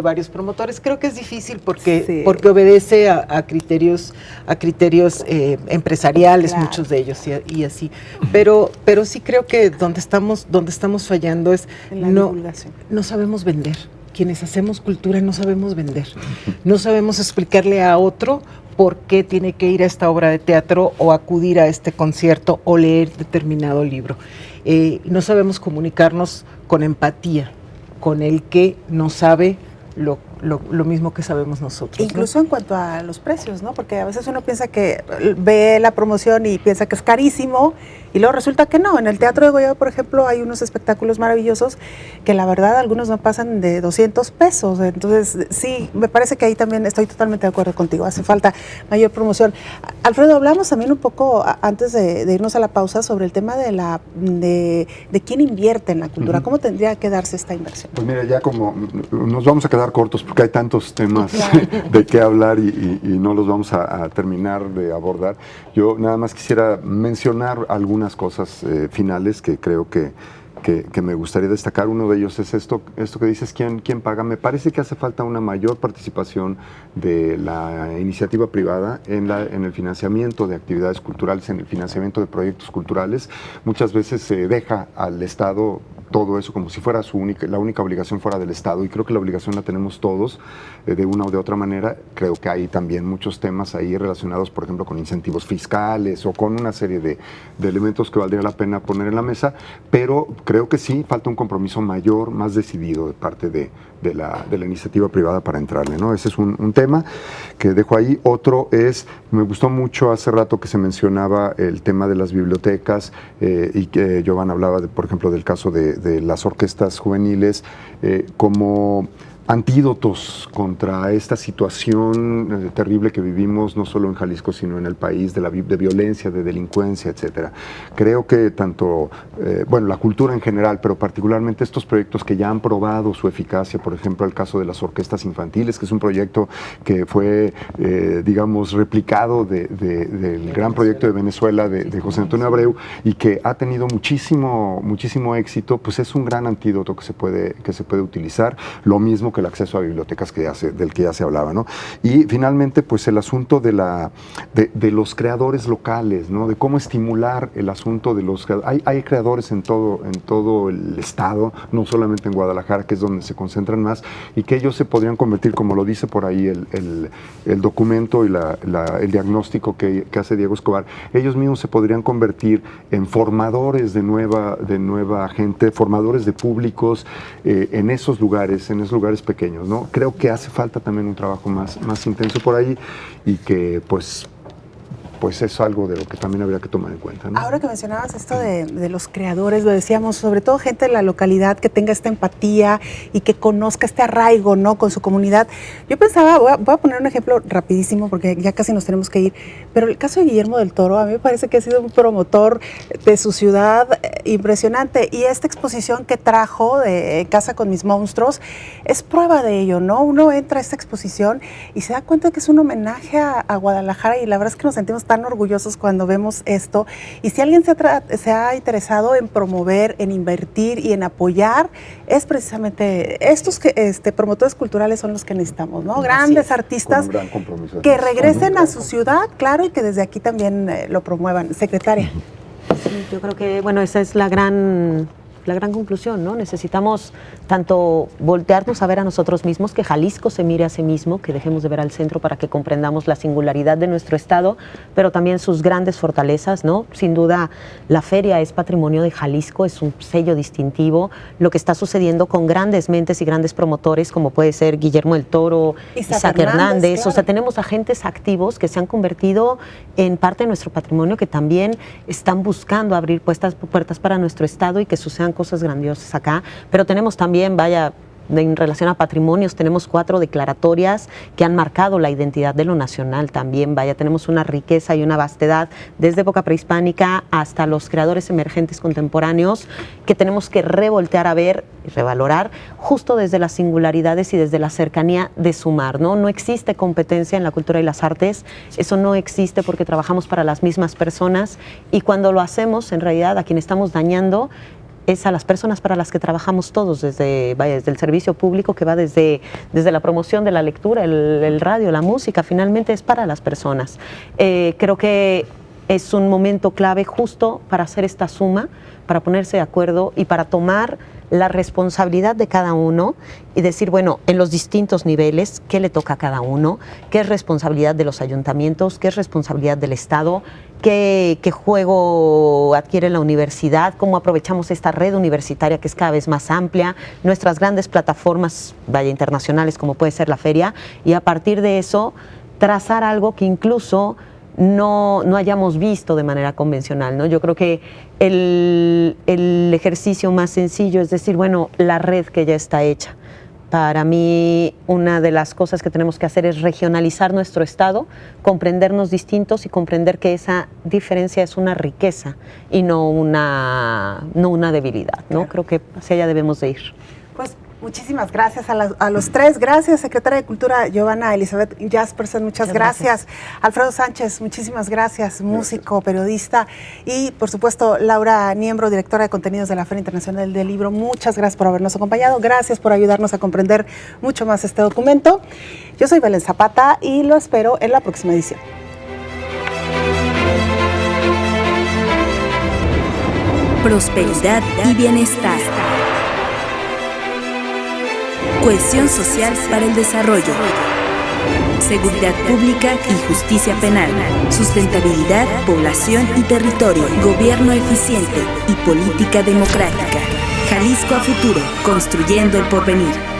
E: varios promotores. Creo que es difícil porque obedece a criterios empresariales, claro, muchos de ellos y así. Pero sí creo que donde estamos fallando es no sabemos vender. quienes hacemos cultura no sabemos vender, no sabemos explicarle a otro por qué tiene que ir a esta obra de teatro o acudir a este concierto o leer determinado libro. No sabemos comunicarnos con empatía, con el que no sabe lo mismo que sabemos nosotros.
B: Incluso, ¿no?, en cuanto a los precios, ¿no? Porque a veces uno piensa que ve la promoción y piensa que es carísimo y luego resulta que no. En el Teatro de Goya, por ejemplo, hay unos espectáculos maravillosos que la verdad algunos no pasan de 200 pesos. Entonces, sí, me parece que ahí también estoy totalmente de acuerdo contigo. Hace falta mayor promoción. Alfredo, hablamos también un poco antes de irnos a la pausa sobre el tema de quién invierte en la cultura. ¿Cómo tendría que darse esta inversión?
D: Pues mira, ya como nos vamos a quedar cortos porque hay tantos temas de qué hablar y no los vamos a terminar de abordar. Yo nada más quisiera mencionar algunas cosas finales que creo que me gustaría destacar. Uno de ellos es esto que dices, ¿quién paga? Me parece que hace falta una mayor participación de la iniciativa privada en el financiamiento de actividades culturales, en el financiamiento de proyectos culturales. Muchas veces se deja al Estado todo eso como si fuera la única obligación fuera del Estado, y creo que la obligación la tenemos todos de una o de otra manera. Creo que hay también muchos temas ahí relacionados, por ejemplo, con incentivos fiscales o con una serie de elementos que valdría la pena poner en la mesa, pero creo que sí falta un compromiso mayor, más decidido de parte de la iniciativa privada para entrarle, ¿no? Ese es un tema que dejo ahí. Otro es, me gustó mucho hace rato que se mencionaba el tema de las bibliotecas y que Giovanna hablaba, por ejemplo, del caso de las orquestas juveniles como antídotos contra esta situación terrible que vivimos, no solo en Jalisco, sino en el país, de violencia, de delincuencia, etcétera. Creo que tanto, la cultura en general, pero particularmente estos proyectos que ya han probado su eficacia, por ejemplo, el caso de las orquestas infantiles, que es un proyecto que fue, replicado del gran proyecto de Venezuela de José Antonio Abreu, y que ha tenido muchísimo éxito, pues es un gran antídoto que se puede utilizar. Lo mismo que el acceso a bibliotecas del que ya se hablaba, ¿no? Y finalmente, pues el asunto de los creadores locales, ¿no? De cómo estimular el asunto de los creadores. Hay creadores en todo el estado, no solamente en Guadalajara, que es donde se concentran más, y que ellos se podrían convertir, como lo dice por ahí el documento y el diagnóstico que hace Diego Escobar, ellos mismos se podrían convertir en formadores de nueva gente, formadores de públicos en esos lugares pequeños, ¿no? Creo que hace falta también un trabajo más intenso por ahí, y que pues es algo de lo que también habría que tomar en cuenta, ¿no?
B: Ahora que mencionabas esto de los creadores, lo decíamos, sobre todo gente de la localidad que tenga esta empatía y que conozca este arraigo, ¿no?, con su comunidad. Yo pensaba, voy a poner un ejemplo rapidísimo porque ya casi nos tenemos que ir, pero el caso de Guillermo del Toro, a mí me parece que ha sido un promotor de su ciudad impresionante, y esta exposición que trajo de Casa con mis monstruos es prueba de ello, ¿no? Uno entra a esta exposición y se da cuenta que es un homenaje a Guadalajara, y la verdad es que nos sentimos tan orgullosos cuando vemos esto. Y si alguien se ha interesado en promover, en invertir y en apoyar, es precisamente estos promotores culturales son los que necesitamos, ¿no? Grandes artistas que regresen a su ciudad, claro, y que desde aquí también lo promuevan. Secretaria.
C: Sí, yo creo que, esa es la gran conclusión, ¿no? Necesitamos tanto voltearnos a ver a nosotros mismos, que Jalisco se mire a sí mismo, que dejemos de ver al centro para que comprendamos la singularidad de nuestro estado, pero también sus grandes fortalezas, ¿no? Sin duda, la feria es patrimonio de Jalisco, es un sello distintivo. Lo que está sucediendo con grandes mentes y grandes promotores, como puede ser Guillermo del Toro, Isaac Hernández, claro. O sea, tenemos agentes activos que se han convertido en parte de nuestro patrimonio, que también están buscando abrir puertas para nuestro estado y que sucedan cosas grandiosas acá, pero tenemos también, en relación a patrimonios, tenemos 4 declaratorias que han marcado la identidad de lo nacional también, tenemos una riqueza y una vastedad desde época prehispánica hasta los creadores emergentes contemporáneos que tenemos que revoltear a ver y revalorar justo desde las singularidades y desde la cercanía de sumar, ¿no? No existe competencia en la cultura y las artes, eso no existe porque trabajamos para las mismas personas, y cuando lo hacemos, en realidad a quien estamos dañando es a las personas para las que trabajamos todos, desde el servicio público, que va desde la promoción de la lectura, el radio, la música, finalmente es para las personas. Creo que es un momento clave justo para hacer esta suma, para ponerse de acuerdo y para tomar la responsabilidad de cada uno y decir, bueno, en los distintos niveles, ¿qué le toca a cada uno? ¿Qué es responsabilidad de los ayuntamientos? ¿Qué es responsabilidad del Estado? ¿Qué juego adquiere la universidad? ¿Cómo aprovechamos esta red universitaria que es cada vez más amplia? Nuestras grandes plataformas, internacionales, como puede ser la feria, y a partir de eso trazar algo que incluso no hayamos visto de manera convencional, ¿no? Yo creo que el ejercicio más sencillo es decir, bueno, la red que ya está hecha. Para mí, una de las cosas que tenemos que hacer es regionalizar nuestro estado, comprendernos distintos y comprender que esa diferencia es una riqueza y no una debilidad, ¿no? Creo que hacia allá debemos de ir.
B: Pues muchísimas gracias a los tres. Gracias, secretaria de Cultura Giovanna Elizabeth Jaspersen, muchas gracias. Alfredo Sánchez, muchísimas gracias, músico, periodista. Y, por supuesto, Laura Niembro, directora de contenidos de la Feria Internacional del Libro. Muchas gracias por habernos acompañado. Gracias por ayudarnos a comprender mucho más este documento. Yo soy Belén Zapata y lo espero en la próxima edición.
A: Prosperidad y bienestar. Cohesión social para el desarrollo. Seguridad pública y justicia penal. Sustentabilidad, población y territorio. Gobierno eficiente y política democrática. Jalisco a futuro, construyendo el porvenir.